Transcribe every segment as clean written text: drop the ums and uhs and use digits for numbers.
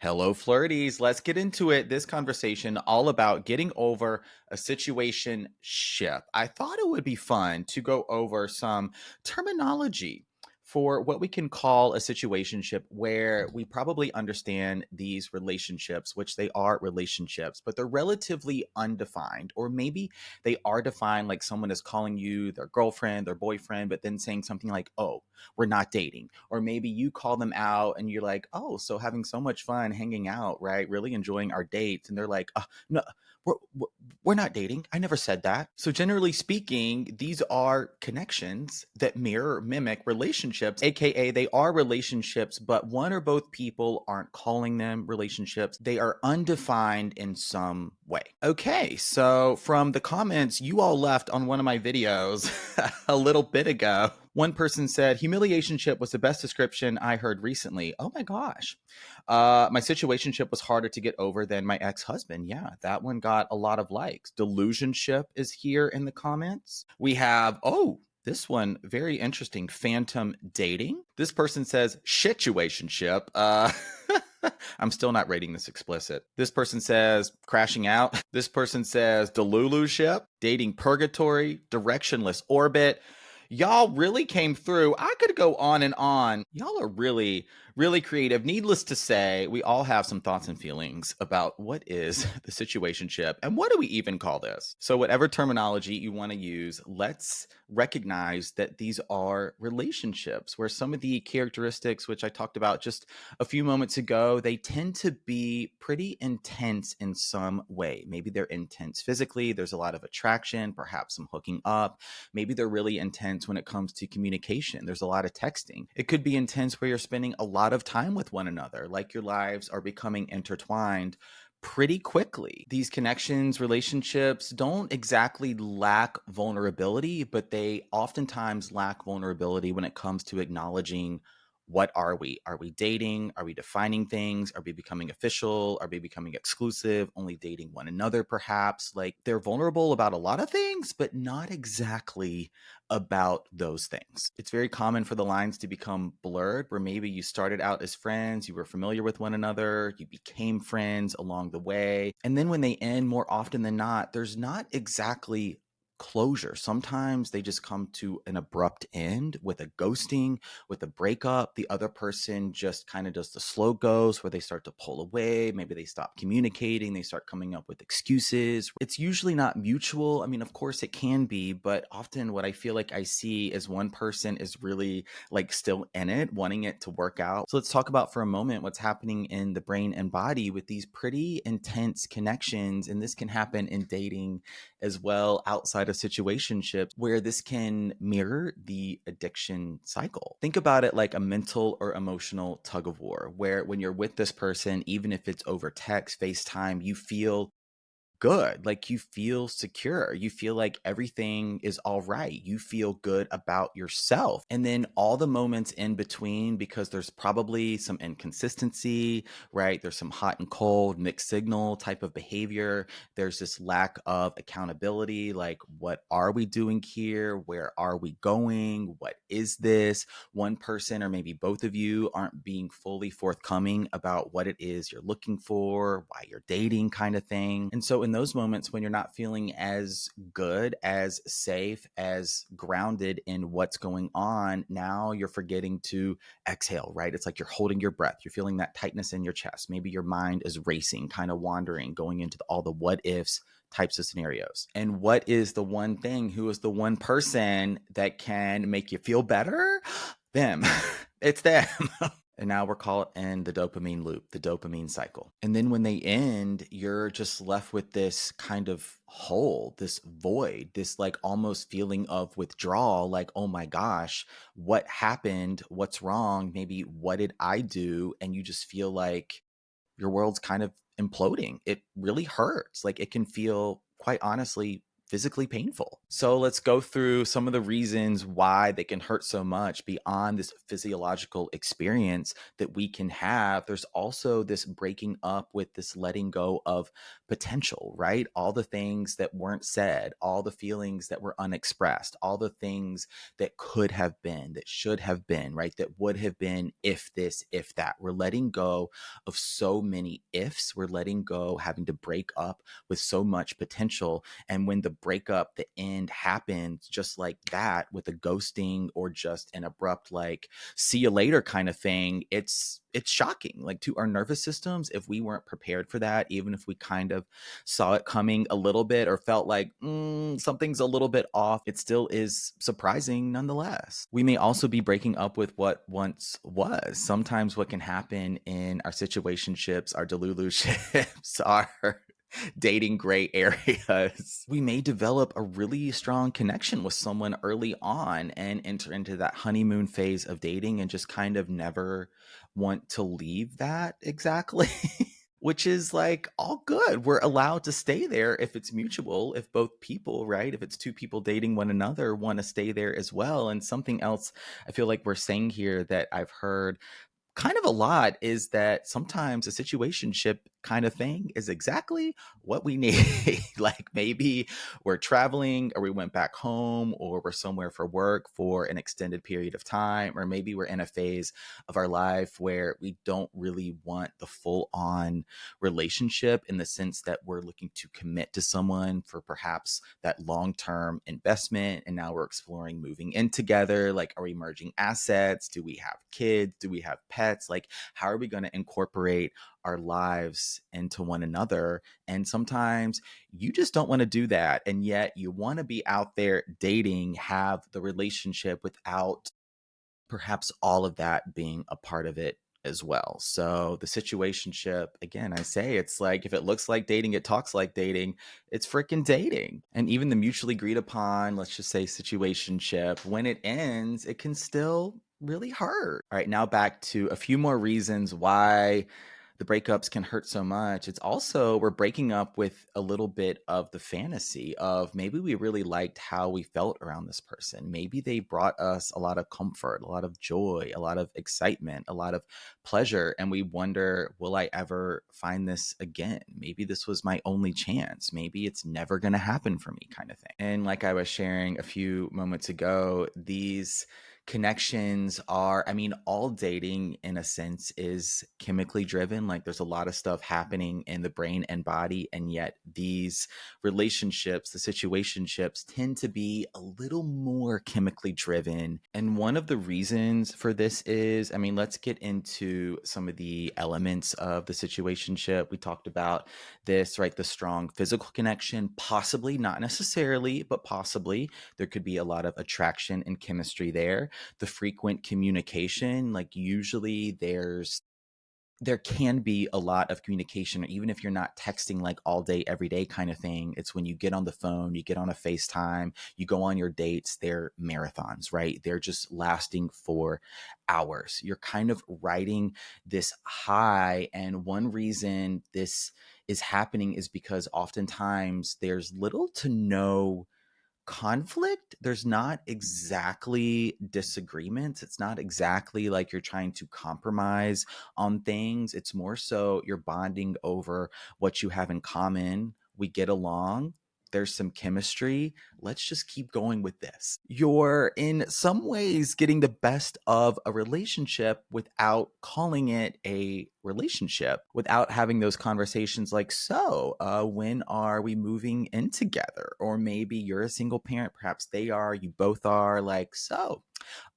Hello, flirties. Let's get into it. This conversation all about getting over a situation ship. I thought it would be fun to go over some terminology for what we can call a situationship where we probably understand these relationships, which they are relationships, but they're relatively undefined, or maybe they are defined like someone is calling you their girlfriend, their boyfriend, but then saying something like, oh, we're not dating. Or maybe you call them out and you're like, oh, so having so much fun hanging out, right? Really enjoying our dates. And they're like, no, we're not dating. I never said that. So generally speaking, these are connections that mirror, mimic relationships, aka they are relationships, but one or both people aren't calling them relationships. They are undefined in some way. Okay, so from the comments you all left on one of my videos a little bit ago, one person said, humiliationship was the best description I heard recently. Oh my gosh. My situationship was harder to get over than my ex-husband. Yeah, that one got a lot of likes. Delusionship is here in the comments. We have, this one, very interesting. Phantom dating. This person says situationship. I'm still not rating this explicit. This person says crashing out. This person says deluluship, dating purgatory, directionless orbit. Y'all really came through. I could go on and on. Y'all are really, really creative. Needless to say, we all have some thoughts and feelings about what is the situationship and what do we even call this? So, whatever terminology you want to use, let's recognize that these are relationships where some of the characteristics, which I talked about just a few moments ago, they tend to be pretty intense in some way. Maybe they're intense physically, there's a lot of attraction, perhaps some hooking up. Maybe they're really intense when it comes to communication. There's a lot of texting. It could be intense where you're spending a lot of time with one another, like your lives are becoming intertwined pretty quickly. These connections, relationships don't exactly lack vulnerability, but they oftentimes lack vulnerability when it comes to acknowledging what are we? Are we dating? Are we defining things? Are we becoming official? Are we becoming exclusive? Only dating one another, perhaps? Like they're vulnerable about a lot of things, but not exactly about those things. It's very common for the lines to become blurred, where maybe you started out as friends, you were familiar with one another, you became friends along the way. And then when they end, more often than not, there's not exactly closure. Sometimes they just come to an abrupt end with a ghosting, with a breakup. The other person just kind of does the slow ghost where they start to pull away. Maybe they stop communicating. They start coming up with excuses. It's usually not mutual. I mean, of course it can be, but often what I feel like I see is one person is really like still in it, wanting it to work out. So let's talk about for a moment what's happening in the brain and body with these pretty intense connections. And this can happen in dating as well outside of situationships, where this can mirror the addiction cycle. Think about it like a mental or emotional tug of war, where when you're with this person, even if it's over text, FaceTime, you feel good. Like you feel secure. You feel like everything is all right. You feel good about yourself. And then all the moments in between, because there's probably some inconsistency, right? There's some hot and cold mixed signal type of behavior. There's this lack of accountability. Like, what are we doing here? Where are we going? What is this? One person or maybe both of you aren't being fully forthcoming about what it is you're looking for, why you're dating, kind of thing. And so in those moments when you're not feeling as good, as safe, as grounded in what's going on, now you're forgetting to exhale, right? It's like you're holding your breath. You're feeling that tightness in your chest. Maybe your mind is racing, kind of wandering, going into all the what ifs types of scenarios. And what is the one thing, who is the one person that can make you feel better? Them. It's them. And now we're caught in the dopamine loop, the dopamine cycle. And then when they end, you're just left with this kind of hole, this void, this like almost feeling of withdrawal, like, oh my gosh, what happened? What's wrong? Maybe what did I do? And you just feel like your world's kind of imploding. It really hurts. Like it can feel, quite honestly, physically painful. So let's go through some of the reasons why they can hurt so much beyond this physiological experience that we can have. There's also this breaking up with this letting go of potential, right? All the things that weren't said, all the feelings that were unexpressed, all the things that could have been, that should have been, right? That would have been if this, if that. We're letting go of so many ifs. We're letting go, having to break up with so much potential. And when the breakup, the end happens just like that with a ghosting or just an abrupt, like, see you later kind of thing, it's shocking, like, to our nervous systems. If we weren't prepared for that, even if we kind of saw it coming a little bit or felt like something's a little bit off, it still is surprising nonetheless. We may also be breaking up with what once was. Sometimes what can happen in our situationships, our delulu-ships, our dating gray areas, we may develop a really strong connection with someone early on and enter into that honeymoon phase of dating and just kind of never want to leave that exactly. Which is like all good. We're allowed to stay there if it's mutual, if both people, right? If it's two people dating one another, want to stay there as well. And something else I feel like we're saying here that I've heard kind of a lot is that sometimes a situationship kind of thing is exactly what we need. Like, maybe we're traveling or we went back home or we're somewhere for work for an extended period of time, or maybe we're in a phase of our life where we don't really want the full on relationship, in the sense that we're looking to commit to someone for perhaps that long term investment. And now we're exploring moving in together. Like, are we merging assets? Do we have kids? Do we have pets? Like, how are we going to incorporate our lives into one another? And sometimes you just don't want to do that. And yet you want to be out there dating, have the relationship without perhaps all of that being a part of it as well. So the situationship, again, I say it's like, if it looks like dating, it talks like dating, it's freaking dating. And even the mutually agreed upon, let's just say, situationship, when it ends, it can still really hurt. All right, now back to a few more reasons why the breakups can hurt so much. It's also, we're breaking up with a little bit of the fantasy of, maybe we really liked how we felt around this person. Maybe they brought us a lot of comfort, a lot of joy, a lot of excitement, a lot of pleasure. And we wonder, will I ever find this again? Maybe this was my only chance. Maybe it's never going to happen for me, kind of thing. And like I was sharing a few moments ago, these connections are, I mean, all dating in a sense is chemically driven. Like, there's a lot of stuff happening in the brain and body. And yet these relationships, the situationships, tend to be a little more chemically driven. And one of the reasons for this is, I mean, let's get into some of the elements of the situationship. We talked about this, right? The strong physical connection, possibly, not necessarily, but possibly. There could be a lot of attraction and chemistry there. The frequent communication, like, usually there can be a lot of communication, even if you're not texting like all day, every day kind of thing. It's when you get on the phone, you get on a FaceTime, you go on your dates, they're marathons, right? They're just lasting for hours. You're kind of riding this high. And one reason this is happening is because oftentimes there's little to no conflict. There's not exactly disagreements. It's not exactly like you're trying to compromise on things. It's more so you're bonding over what you have in common. We get along. There's some chemistry. Let's just keep going with this. You're in some ways getting the best of a relationship without calling it a relationship, without having those conversations like, so when are we moving in together? Or maybe you're a single parent, perhaps they are, you both are, like, so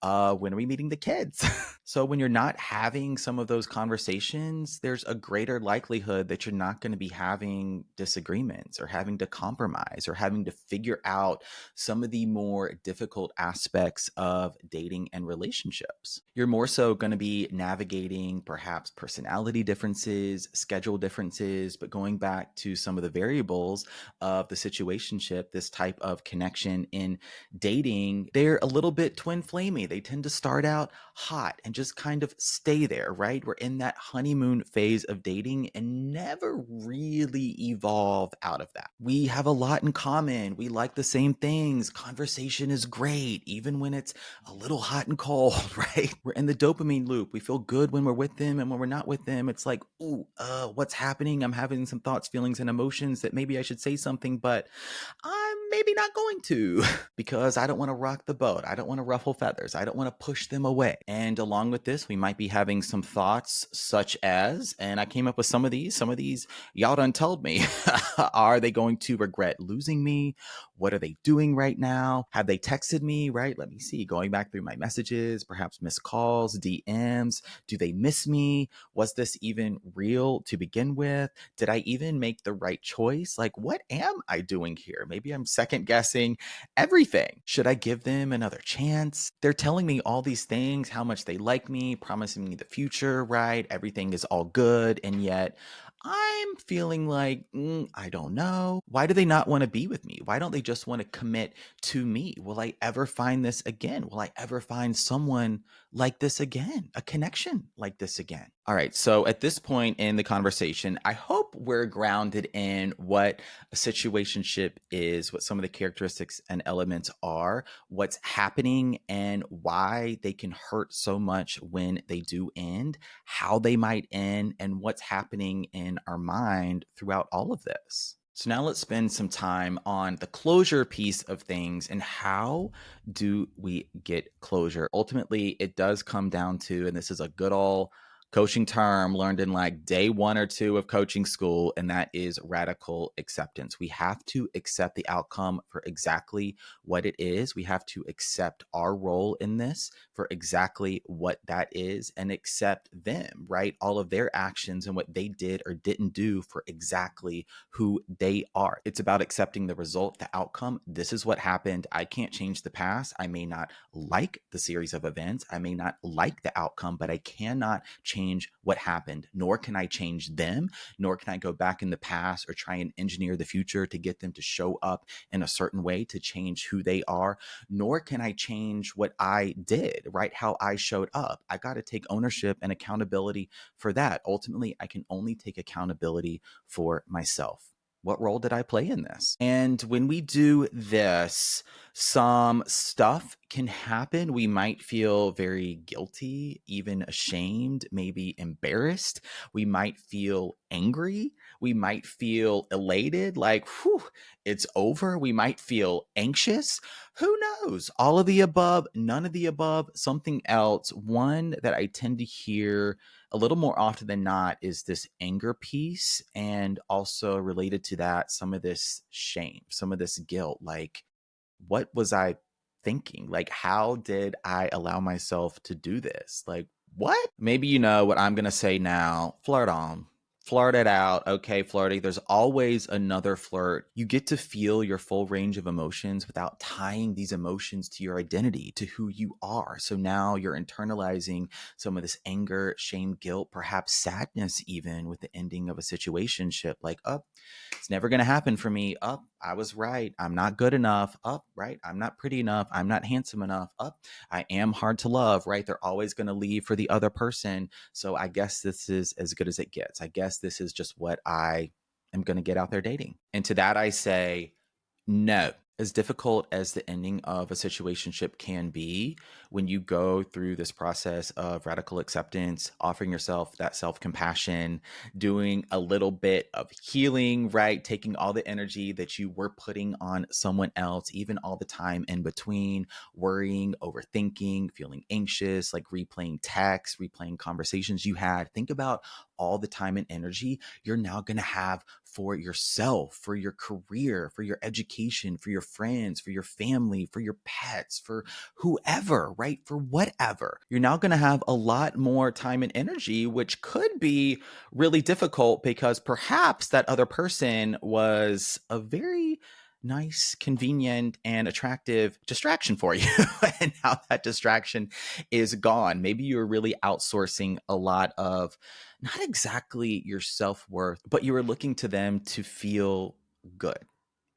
when are we meeting the kids? So when you're not having some of those conversations, there's a greater likelihood that you're not going to be having disagreements or having to compromise or having to figure out some of the more difficult aspects of dating and relationships. You're more so going to be navigating perhaps personality personality differences, schedule differences, but going back to some of the variables of the situationship, this type of connection in dating, they're a little bit twin flamey. They tend to start out hot and just kind of stay there, right? We're in that honeymoon phase of dating and never really evolve out of that. We have a lot in common. We like the same things. Conversation is great, even when it's a little hot and cold, right? We're in the dopamine loop. We feel good when we're with them, and when we're not with them, it's like, ooh, what's happening? I'm having some thoughts, feelings, and emotions that maybe I should say something, but I'm maybe not going to because I don't want to rock the boat. I don't want to ruffle feathers. I don't want to push them away. And along with this, we might be having some thoughts such as, and I came up with some of these y'all done told me. Are they going to regret losing me? What are they doing right now? Have they texted me, right? Let me see. Going back through my messages, perhaps missed calls, DMs. Do they miss me? Was this even real to begin with? Did I even make the right choice? Like, what am I doing here? Maybe I'm second guessing everything. Should I give them another chance? They're telling me all these things, how much they like me, promising me the future, right? Everything is all good. And yet I'm feeling like, I don't know. Why do they not want to be with me? Why don't they just want to commit to me? Will I ever find this again? Will I ever find someone like this again? A connection like this again? All right. So at this point in the conversation, I hope we're grounded in what a situationship is, what some of the characteristics and elements are, what's happening, and why they can hurt so much when they do end, how they might end, and what's happening in our mind throughout all of this. So now let's spend some time on the closure piece of things and how do we get closure? Ultimately, it does come down to, and this is a good old coaching term learned in like day 1 or 2 of coaching school, and that is radical acceptance. We have to accept the outcome for exactly what it is. We have to accept our role in this for exactly what that is and accept them, right? All of their actions and what they did or didn't do for exactly who they are. It's about accepting the result, the outcome. This is what happened. I can't change the past. I may not like the series of events. I may not like the outcome, but I cannot change what happened, nor can I change them, nor can I go back in the past or try and engineer the future to get them to show up in a certain way to change who they are, nor can I change what I did, right? How I showed up. I got to take ownership and accountability for that. Ultimately, I can only take accountability for myself. What role did I play in this? And when we do this, some stuff can happen. We might feel very guilty, even ashamed, maybe embarrassed. We might feel angry. We might feel elated, like, whew, it's over. We might feel anxious. Who knows? All of the above, none of the above, something else. One that I tend to hear a little more often than not is this anger piece. And also related to that, some of this shame, some of this guilt. Like, what was I thinking? Like, how did I allow myself to do this? Like, what? Maybe you know what I'm going to say now. Flirt on. Flirt it out. Okay, flirty. There's always another flirt. You get to feel your full range of emotions without tying these emotions to your identity, to who you are. So now you're internalizing some of this anger, shame, guilt, perhaps sadness, even with the ending of a situationship. Like, oh, it's never going to happen for me. Oh, I was right. I'm not good enough. Oh, right. I'm not pretty enough. I'm not handsome enough. Oh, I am hard to love, right? They're always going to leave for the other person. So I guess this is as good as it gets. I guess this is just what I am going to get out there dating. And to that, I say, no. As difficult as the ending of a situationship can be, when you go through this process of radical acceptance, offering yourself that self-compassion, doing a little bit of healing, right? Taking all the energy that you were putting on someone else, even all the time in between, worrying, overthinking, feeling anxious, like replaying texts, replaying conversations you had. Think about all the time and energy you're now going to have for yourself, for your career, for your education, for your friends, for your family, for your pets, for whoever, right? For whatever. You're now going to have a lot more time and energy, which could be really difficult because perhaps that other person was a very nice, convenient, and attractive distraction for you. And now that distraction is gone. Maybe you're really outsourcing a lot of not exactly your self worth, but you were looking to them to feel good,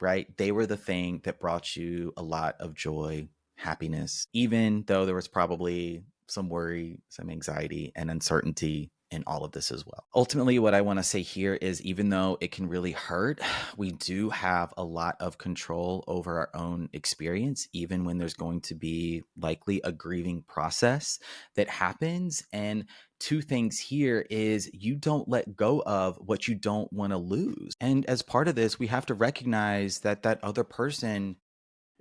right? They were the thing that brought you a lot of joy, happiness, even though there was probably some worry, some anxiety, and uncertainty in all of this as well. Ultimately, what I want to say here is even though it can really hurt, we do have a lot of control over our own experience, even when there's going to be likely a grieving process that happens. And two things here is you don't let go of what you don't want to lose. And as part of this, we have to recognize that that other person,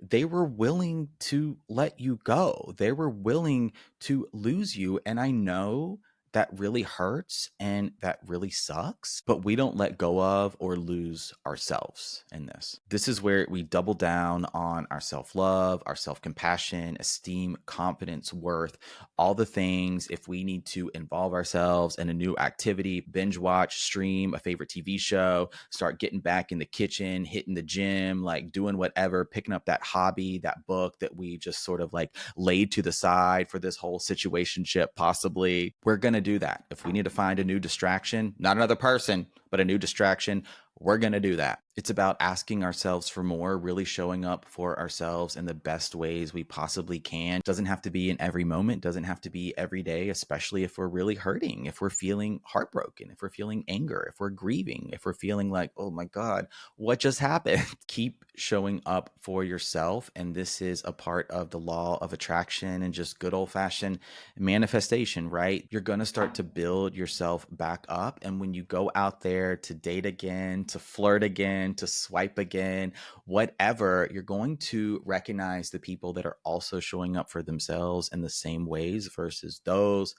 they were willing to let you go. They were willing to lose you. And I know that really hurts and that really sucks, but we don't let go of or lose ourselves in this. This is where we double down on our self love, our self compassion, esteem, confidence, worth, all the things. If we need to involve ourselves in a new activity, binge watch, stream a favorite TV show, start getting back in the kitchen, hitting the gym, like doing whatever, picking up that hobby, that book that we just sort of like laid to the side for this whole situationship, possibly, we're going to do that. If we need to find a new distraction, not another person, but a new distraction, we're going to do that. It's about asking ourselves for more, really showing up for ourselves in the best ways we possibly can. Doesn't have to be in every moment, doesn't have to be every day, especially if we're really hurting, if we're feeling heartbroken, if we're feeling anger, if we're grieving, if we're feeling like, oh my God, what just happened? Keep showing up for yourself. And this is a part of the law of attraction and just good old fashioned manifestation, right? You're going to start to build yourself back up. And when you go out there to date again, to flirt again, to swipe again, whatever, you're going to recognize the people that are also showing up for themselves in the same ways versus those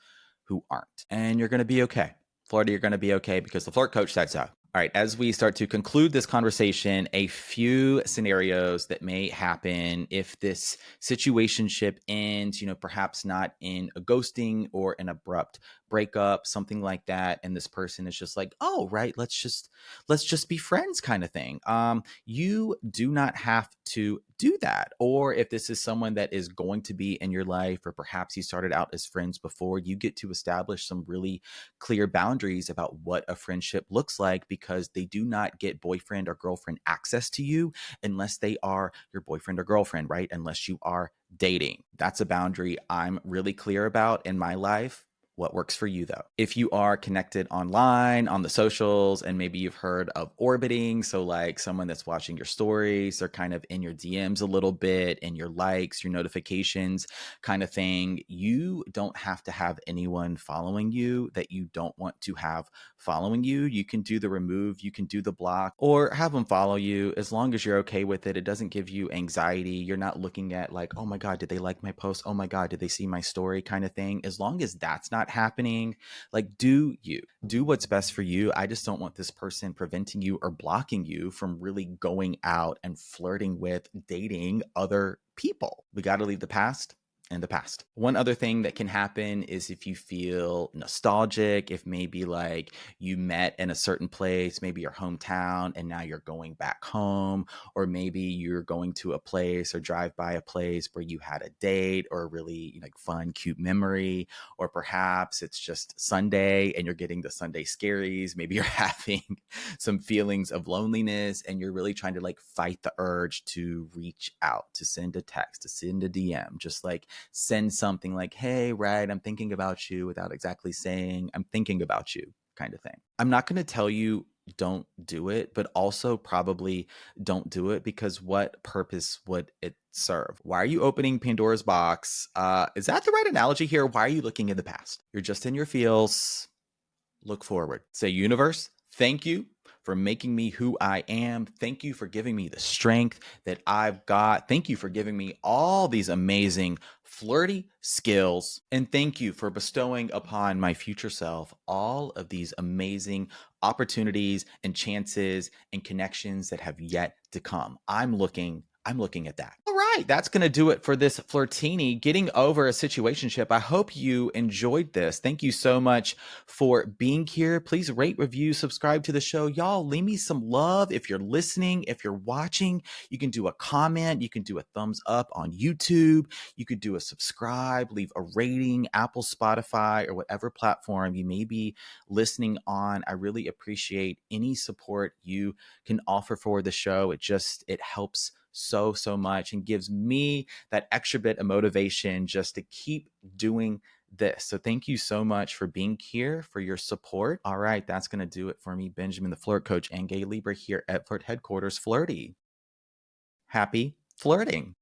who aren't. And you're going to be okay. Florida, you're going to be okay because the flirt coach said so. All right, as we start to conclude this conversation, a few scenarios that may happen if this situationship ends, perhaps not in a ghosting or an abrupt breakup, something like that, and this person is just like, oh, right, let's just be friends kind of thing. You do not have to do that. Or if this is someone that is going to be in your life, or perhaps you started out as friends before, you get to establish some really clear boundaries about what a friendship looks like, because they do not get boyfriend or girlfriend access to you unless they are your boyfriend or girlfriend, right? Unless you are dating. That's a boundary I'm really clear about in my life. What works for you though? If you are connected online on the socials and maybe you've heard of orbiting, so like someone that's watching your stories, they're kind of in your DMs a little bit, in your likes, your notifications kind of thing, you don't have to have anyone following you that you don't want to have following you. You can do the remove, you can do the block, or have them follow you as long as you're okay with it. It doesn't give you anxiety. You're not looking at like, oh my God, did they like my post? Oh my God, did they see my story kind of thing? As long as that's not happening, like do what's best for you. I just don't want this person preventing you or blocking you from really going out and flirting with, dating other people. We got to leave the past in the past. One other thing that can happen is if you feel nostalgic, if maybe like you met in a certain place, maybe your hometown, and now you're going back home, or maybe you're going to a place or drive by a place where you had a date or a really like fun, cute memory, or perhaps it's just Sunday and you're getting the Sunday scaries. Maybe you're having some feelings of loneliness and you're really trying to like fight the urge to reach out, to send a text, to send a DM, just like send something like, hey, right, I'm thinking about you, without exactly saying I'm thinking about you kind of thing. I'm not going to tell you don't do it, but also probably don't do it because what purpose would it serve? Why are you opening Pandora's box? Is that the right analogy here? Why are you looking in the past? You're just in your feels. Look forward. Say, universe, thank you for making me who I am. Thank you for giving me the strength that I've got. Thank you for giving me all these amazing flirty skills. And thank you for bestowing upon my future self all of these amazing opportunities and chances and connections that have yet to come. I'm looking at that. All right, that's going to do it for this Flirtini getting over a situationship. I hope you enjoyed this. Thank you so much for being here. Please rate, review, subscribe to the show. Y'all, leave me some love if you're listening, if you're watching. You can do a comment, you can do a thumbs up on YouTube, you could do a subscribe, leave a rating, Apple, Spotify, or whatever platform you may be listening on. I really appreciate any support you can offer for the show. It helps so much and gives me that extra bit of motivation just to keep doing this. So thank you so much for being here, for your support. All right, that's going to do it for me, Benjamin, the flirt coach, and gay Libra here at Flirt Headquarters Flirty. Happy flirting.